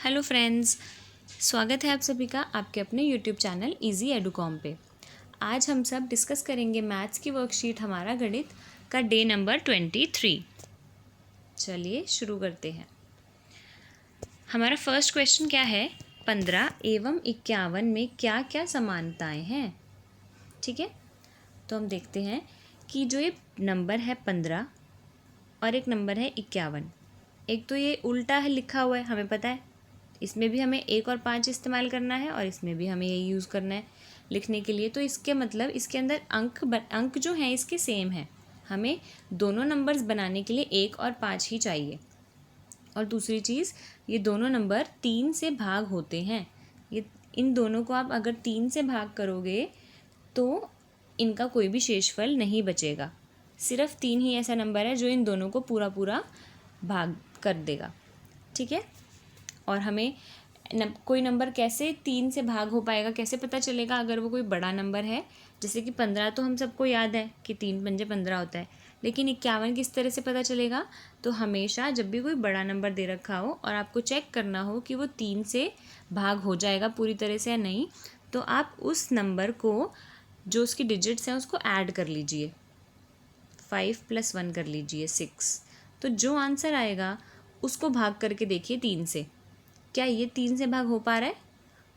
Hello friends, स्वागत है आप सभी का आपके अपने यूट्यूब चैनल इजी एडुकॉम पे। आज हम सब डिस्कस करेंगे मैथ्स की वर्कशीट हमारा गणित का डे नंबर 23। चलिए शुरू करते हैं। हमारा फर्स्ट क्वेश्चन क्या है, 15 एवं 51 में क्या क्या समानताएं हैं। ठीक है, तो हम देखते हैं कि जो ये नंबर है 15 और एक नंबर है 51, एक तो ये उल्टा है लिखा हुआ है, हमें पता है। इसमें भी हमें 1 और 5 इस्तेमाल करना है और इसमें भी हमें यही यूज़ करना है लिखने के लिए। तो इसके मतलब इसके अंदर अंक जो हैं इसके सेम हैं। हमें दोनों नंबर्स बनाने के लिए 1 और 5 ही चाहिए। और दूसरी चीज़, ये दोनों नंबर 3 से भाग होते हैं। ये इन दोनों को आप अगर 3 से भाग करोगे तो इनका कोई भी शेषफल नहीं बचेगा। सिर्फ 3 ही ऐसा नंबर है जो इन दोनों को पूरा पूरा भाग कर देगा। ठीक है, और हमें कोई नंबर कैसे 3 से भाग हो पाएगा, कैसे पता चलेगा अगर वो कोई बड़ा नंबर है। जैसे कि 15 तो हम सबको याद है कि 3 पंजे 15 होता है, लेकिन 51 किस तरह से पता चलेगा। तो हमेशा जब भी कोई बड़ा नंबर दे रखा हो और आपको चेक करना हो कि वो 3 से भाग हो जाएगा पूरी तरह से या नहीं, तो आप उस नंबर को जो उसकी डिजिट्स हैं उसको ऐड कर लीजिए। 5 + 1 कर लीजिए 6। तो जो आंसर आएगा उसको भाग करके देखिए 3 से, क्या ये 3 से भाग हो पा रहा है।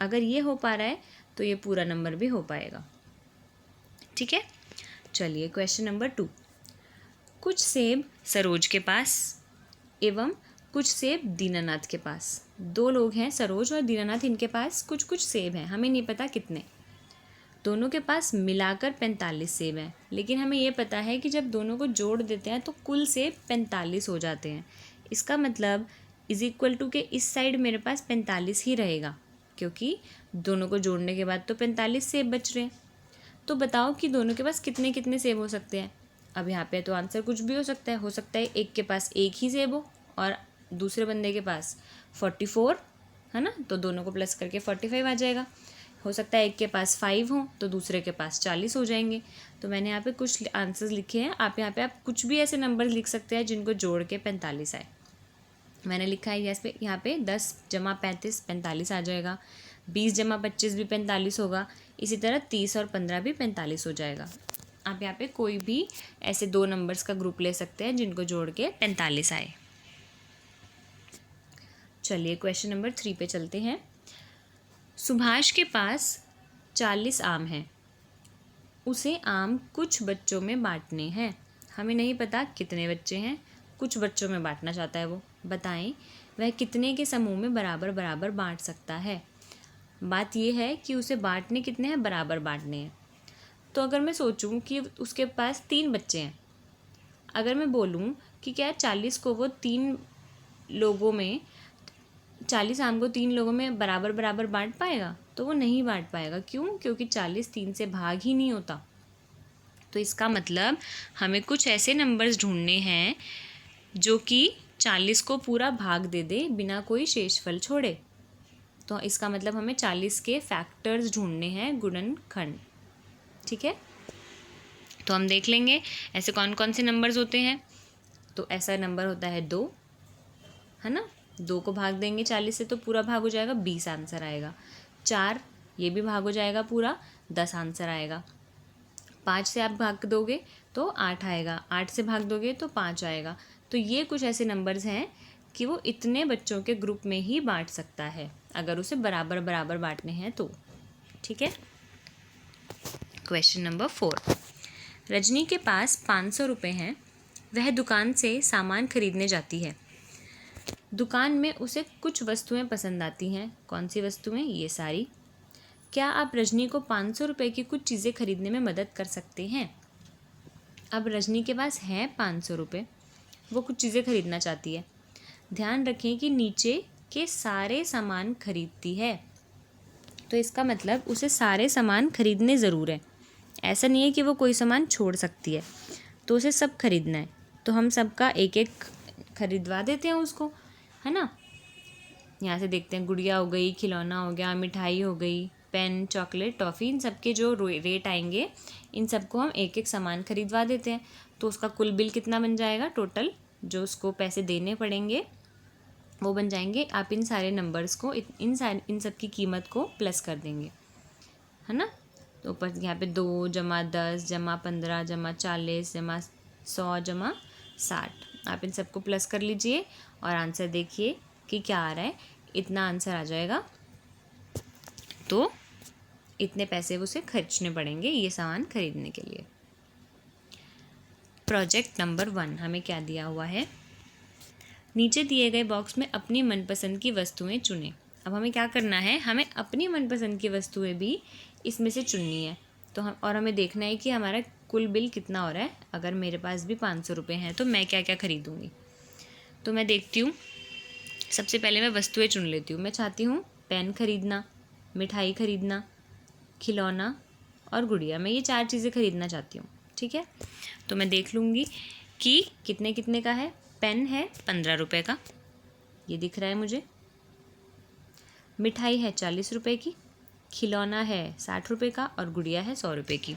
अगर ये हो पा रहा है तो ये पूरा नंबर भी हो पाएगा। ठीक है, चलिए क्वेश्चन नंबर 2। कुछ सेब सरोज के पास एवं कुछ सेब दीनानाथ के पास। दो लोग हैं, सरोज और दीनानाथ, इनके पास कुछ कुछ सेब हैं, हमें नहीं पता कितने। दोनों के पास मिलाकर 45 सेब हैं, लेकिन हमें ये पता है कि जब दोनों को जोड़ देते हैं तो कुल सेब 45 हो जाते हैं। इसका मतलब = के इस साइड मेरे पास 45 ही रहेगा, क्योंकि दोनों को जोड़ने के बाद तो 45 सेब बच रहे हैं। तो बताओ कि दोनों के पास कितने कितने सेब हो सकते हैं। अब यहाँ पे तो आंसर कुछ भी हो सकता है एक के पास एक ही सेब हो और दूसरे बंदे के पास 44, है ना, तो दोनों को प्लस करके 45 आ जाएगा। हो सकता है एक के पास 5 हो तो दूसरे के पास 40 हो जाएंगे। तो मैंने यहाँ पे कुछ आंसर्स लिखे हैं, आप यहाँ पे आप कुछ भी ऐसे नंबर लिख सकते हैं जिनको जोड़ के 45 आए। मैंने लिखा है यहाँ पे 10 + 35 45 आ जाएगा, 20 + 25 भी 45 होगा, इसी तरह 30 और 15 भी 45 हो जाएगा। आप यहाँ पे कोई भी ऐसे दो नंबर्स का ग्रुप ले सकते हैं जिनको जोड़ के 45 आए। चलिए क्वेश्चन नंबर 3 पे चलते हैं। सुभाष के पास 40 आम हैं, उसे आम कुछ बच्चों में बांटने हैं। हमें नहीं पता कितने बच्चे हैं, कुछ बच्चों में बांटना चाहता है वो। बताएं वह कितने के समूह में बराबर बराबर बांट सकता है। बात यह है कि उसे बांटने कितने हैं, बराबर बांटने हैं। तो अगर मैं सोचूं कि उसके पास 3 बच्चे हैं, अगर मैं बोलूं कि क्या 40 को वो 3 लोगों में 40 आम को 3 लोगों में बराबर बराबर बांट पाएगा, तो वो नहीं बांट पाएगा। क्यों? क्योंकि 40 3 से भाग ही नहीं होता। तो इसका मतलब हमें कुछ ऐसे नंबर्स ढूंढने हैं जो कि 40 को पूरा भाग दे दे बिना कोई शेषफल छोड़े। तो इसका मतलब हमें 40 के फैक्टर्स ढूंढने हैं, गुणनखंड। ठीक है, तो हम देख लेंगे ऐसे कौन कौन से नंबर्स होते हैं। तो ऐसा नंबर होता है 2, है ना, 2 को भाग देंगे 40 से तो पूरा भाग हो जाएगा, 20 आंसर आएगा। 4, ये भी भाग हो जाएगा पूरा, 10 आंसर आएगा। 5 से आप भाग दोगे तो 8 आएगा, 8 से भाग दोगे तो 5 आएगा। तो ये कुछ ऐसे नंबर्स हैं कि वो इतने बच्चों के ग्रुप में ही बांट सकता है अगर उसे बराबर बराबर बांटने हैं तो। ठीक है, क्वेश्चन नंबर 4। रजनी के पास 500 रुपये हैं, वह दुकान से सामान खरीदने जाती है। दुकान में उसे कुछ वस्तुएं पसंद आती हैं। कौन सी वस्तुएं? ये सारी। क्या आप रजनी को 500 रुपये की कुछ चीज़ें खरीदने में मदद कर सकते हैं। अब रजनी के पास हैं 500 रुपये, वो कुछ चीज़ें खरीदना चाहती है। ध्यान रखें कि नीचे के सारे सामान खरीदती है, तो इसका मतलब उसे सारे सामान खरीदने ज़रूर है। ऐसा नहीं है कि वो कोई सामान छोड़ सकती है, तो उसे सब खरीदना है। तो हम सबका एक एक खरीदवा देते हैं उसको, है ना। यहाँ से देखते हैं, गुड़िया हो गई, खिलौना हो गया, मिठाई हो गई, पेन, चॉकलेट, टॉफ़ी, इन सब के जो रेट आएंगे इन सबको हम एक एक सामान खरीदवा देते हैं। तो उसका कुल बिल कितना बन जाएगा, टोटल जो उसको पैसे देने पड़ेंगे वो बन जाएंगे। आप इन सारे नंबर्स को इन सब की कीमत को प्लस कर देंगे, है ना। तो ऊपर यहाँ पे 2 जमा 10 जमा 15 जमा 40 जमा 100 जमा 60, आप इन सबको प्लस कर लीजिए और आंसर देखिए कि क्या आ रहा है। इतना आंसर आ जाएगा, तो इतने पैसे उसे खर्चने पड़ेंगे ये सामान खरीदने के लिए। प्रोजेक्ट नंबर 1 हमें क्या दिया हुआ है, नीचे दिए गए बॉक्स में अपनी मनपसंद की वस्तुएं चुनें। अब हमें क्या करना है, हमें अपनी मनपसंद की वस्तुएं भी इसमें से चुननी है। तो हमें देखना है कि हमारा कुल बिल कितना हो रहा है। अगर मेरे पास भी 500 रुपये हैं तो मैं क्या क्या खरीदूँगी। तो मैं देखती हूँ, सबसे पहले मैं वस्तुएं चुन लेती हूँ। मैं चाहती हूँ पेन खरीदना, मिठाई खरीदना, खिलौना और गुड़िया। मैं ये 4 चीज़ें खरीदना चाहती हूँ, ठीक है। तो मैं देख लूँगी कि कितने कितने का है। पेन है 15 रुपये का, ये दिख रहा है मुझे। मिठाई है 40 रुपये की, खिलौना है 60 रुपये का और गुड़िया है 100 रुपये की।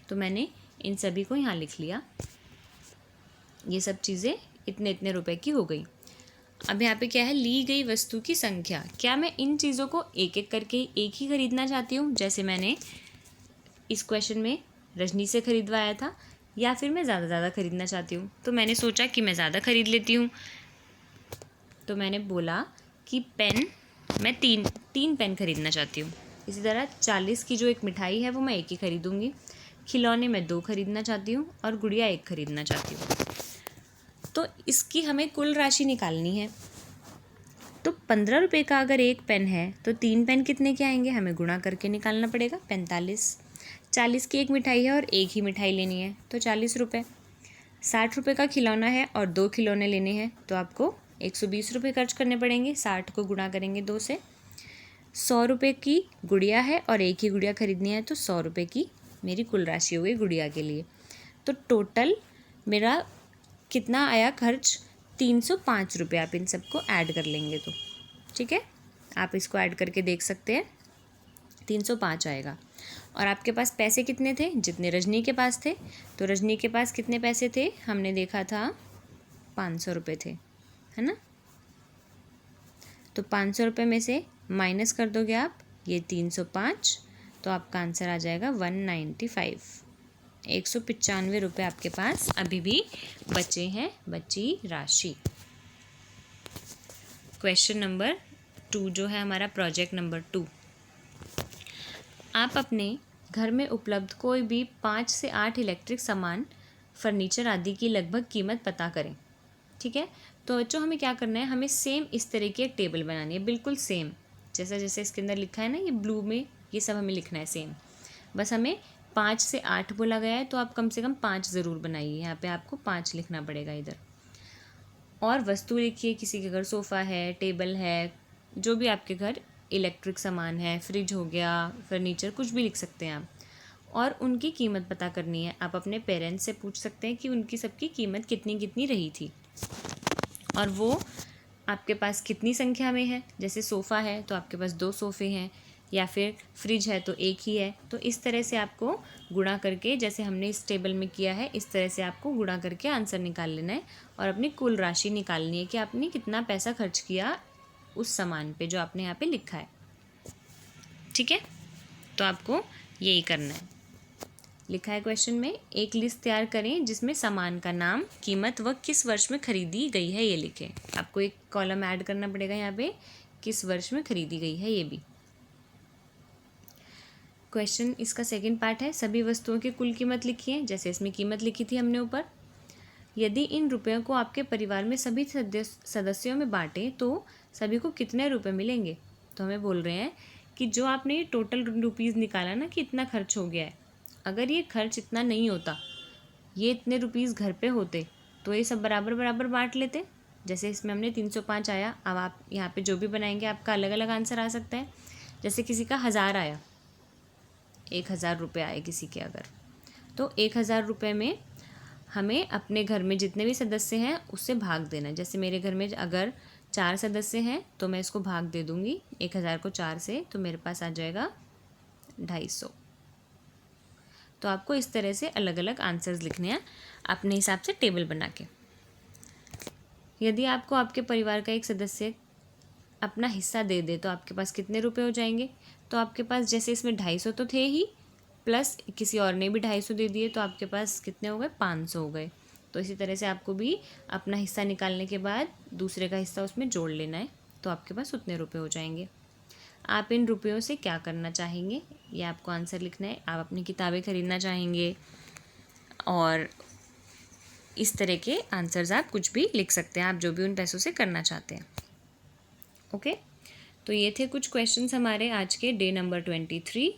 तो मैंने इन सभी को यहाँ लिख लिया। ये सब चीज़ें इतने इतने रुपए की हो गई। अब यहाँ पे क्या है, ली गई वस्तु की संख्या। क्या मैं इन चीज़ों को एक एक करके एक ही खरीदना चाहती हूँ, जैसे मैंने इस क्वेश्चन में रजनी से खरीदवाया था, या फिर मैं ज़्यादा खरीदना चाहती हूँ। तो मैंने सोचा कि मैं ज़्यादा खरीद लेती हूँ। तो मैंने बोला कि पेन मैं तीन पेन खरीदना चाहती हूँ। इसी तरह 40 की जो एक मिठाई है वो मैं एक ही खरीदूँगी। खिलौने मैं 2 खरीदना चाहती हूँ और गुड़िया 1 खरीदना चाहती हूँ। तो इसकी हमें कुल राशि निकालनी है। तो 15 रुपये का अगर एक पेन है तो 3 पेन कितने के आएंगे, हमें गुणा करके निकालना पड़ेगा। 45। 40 की एक मिठाई है और एक ही मिठाई लेनी है तो 40 रुपये। 60 रुपये का खिलौना है और 2 खिलौने लेने हैं तो आपको 120 रुपये खर्च करने पड़ेंगे। 60 को गुणा करेंगे 2 से। 100 रुपये की गुड़िया है और एक ही गुड़िया खरीदनी है तो 100 रुपये की मेरी कुल राशि हो गई गुड़िया के लिए। तो टोटल मेरा कितना आया खर्च, 305 रुपये। आप इन सबको ऐड कर लेंगे तो ठीक है, आप इसको ऐड करके देख सकते हैं, 305 आएगा। और आपके पास पैसे कितने थे, जितने रजनी के पास थे। तो रजनी के पास कितने पैसे थे, हमने देखा था 500 रुपये थे, है ना। तो 500 रुपये में से माइनस कर दोगे आप ये 305, तो आपका आंसर आ जाएगा 195। 195 रुपये आपके पास अभी भी बचे हैं, बची राशि। क्वेश्चन नंबर 2 जो है हमारा प्रोजेक्ट नंबर 2, आप अपने घर में उपलब्ध कोई भी 5 से 8 इलेक्ट्रिक सामान, फर्नीचर आदि की लगभग कीमत पता करें, ठीक है। तो बच्चों हमें क्या करना है, हमें सेम इस तरह की एक टेबल बनानी है, बिल्कुल सेम जैसा जैसे इसके अंदर लिखा है ना, ये ब्लू में ये सब हमें लिखना है सेम। बस हमें 5 से 8 बोला गया है तो आप कम से कम 5 ज़रूर बनाइए। यहाँ पे आपको 5 लिखना पड़ेगा इधर। और वस्तु लिखिए, किसी के घर सोफ़ा है, टेबल है, जो भी आपके घर इलेक्ट्रिक सामान है, फ्रिज हो गया, फर्नीचर, कुछ भी लिख सकते हैं आप। और उनकी कीमत पता करनी है। आप अपने पेरेंट्स से पूछ सकते हैं कि उनकी सबकी कीमत कितनी कितनी रही थी और वो आपके पास कितनी संख्या में है। जैसे सोफ़ा है तो आपके पास 2 सोफ़े हैं, या फिर फ्रिज है तो एक ही है। तो इस तरह से आपको गुणा करके, जैसे हमने इस टेबल में किया है, इस तरह से आपको गुणा करके आंसर निकाल लेना है और अपनी कुल राशि निकालनी है कि आपने कितना पैसा खर्च किया उस सामान पे जो आपने यहाँ पे लिखा है, ठीक है। तो आपको यही करना है। लिखा है क्वेश्चन में, एक लिस्ट तैयार करें जिसमें सामान का नाम, कीमत व किस वर्ष में खरीदी गई है ये लिखें। आपको एक कॉलम ऐड करना पड़ेगा यहाँ पे, किस वर्ष में खरीदी गई है ये भी। क्वेश्चन इसका सेकंड पार्ट है, सभी वस्तुओं की कुल कीमत लिखिए, जैसे इसमें कीमत लिखी थी हमने ऊपर। यदि इन रुपयों को आपके परिवार में सभी सदस्यों में बांटें तो सभी को कितने रुपए मिलेंगे। तो हमें बोल रहे हैं कि जो आपने ये टोटल रुपीज़ निकाला ना कि इतना खर्च हो गया है, अगर ये खर्च इतना नहीं होता, ये इतने रुपीज़ घर पे होते तो ये सब बराबर बराबर बांट लेते। जैसे इसमें हमने 305 आया, अब आप यहाँ पे जो भी बनाएंगे आपका अलग अलग आंसर आ सकता है। जैसे किसी का 1000 आया, 1000 रुपये आए किसी के, अगर तो 1000 रुपये में हमें अपने घर में जितने भी सदस्य हैं उससे भाग देना। जैसे मेरे घर में अगर 4 सदस्य हैं तो मैं इसको भाग दे दूँगी 1000 को 4 से, तो मेरे पास आ जाएगा 250। तो आपको इस तरह से अलग अलग आंसर्स लिखने हैं अपने हिसाब से टेबल बना के। यदि आपको आपके परिवार का एक सदस्य अपना हिस्सा दे दे तो आपके पास कितने रुपए हो जाएंगे। तो आपके पास जैसे इसमें 250 तो थे ही, प्लस किसी और ने भी 250 दे दिए, तो आपके पास कितने हो गए, 500 हो गए। तो इसी तरह से आपको भी अपना हिस्सा निकालने के बाद दूसरे का हिस्सा उसमें जोड़ लेना है, तो आपके पास उतने रुपए हो जाएंगे। आप इन रुपयों से क्या करना चाहेंगे, ये आपको आंसर लिखना है। आप अपनी किताबें खरीदना चाहेंगे, और इस तरह के आंसर्स आप कुछ भी लिख सकते हैं, आप जो भी उन पैसों से करना चाहते हैं। ओके, तो ये थे कुछ क्वेश्चंस हमारे आज के डे नंबर 23।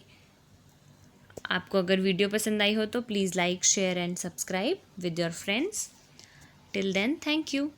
आपको अगर वीडियो पसंद आई हो तो please like, share and subscribe with your friends. Till then, thank you.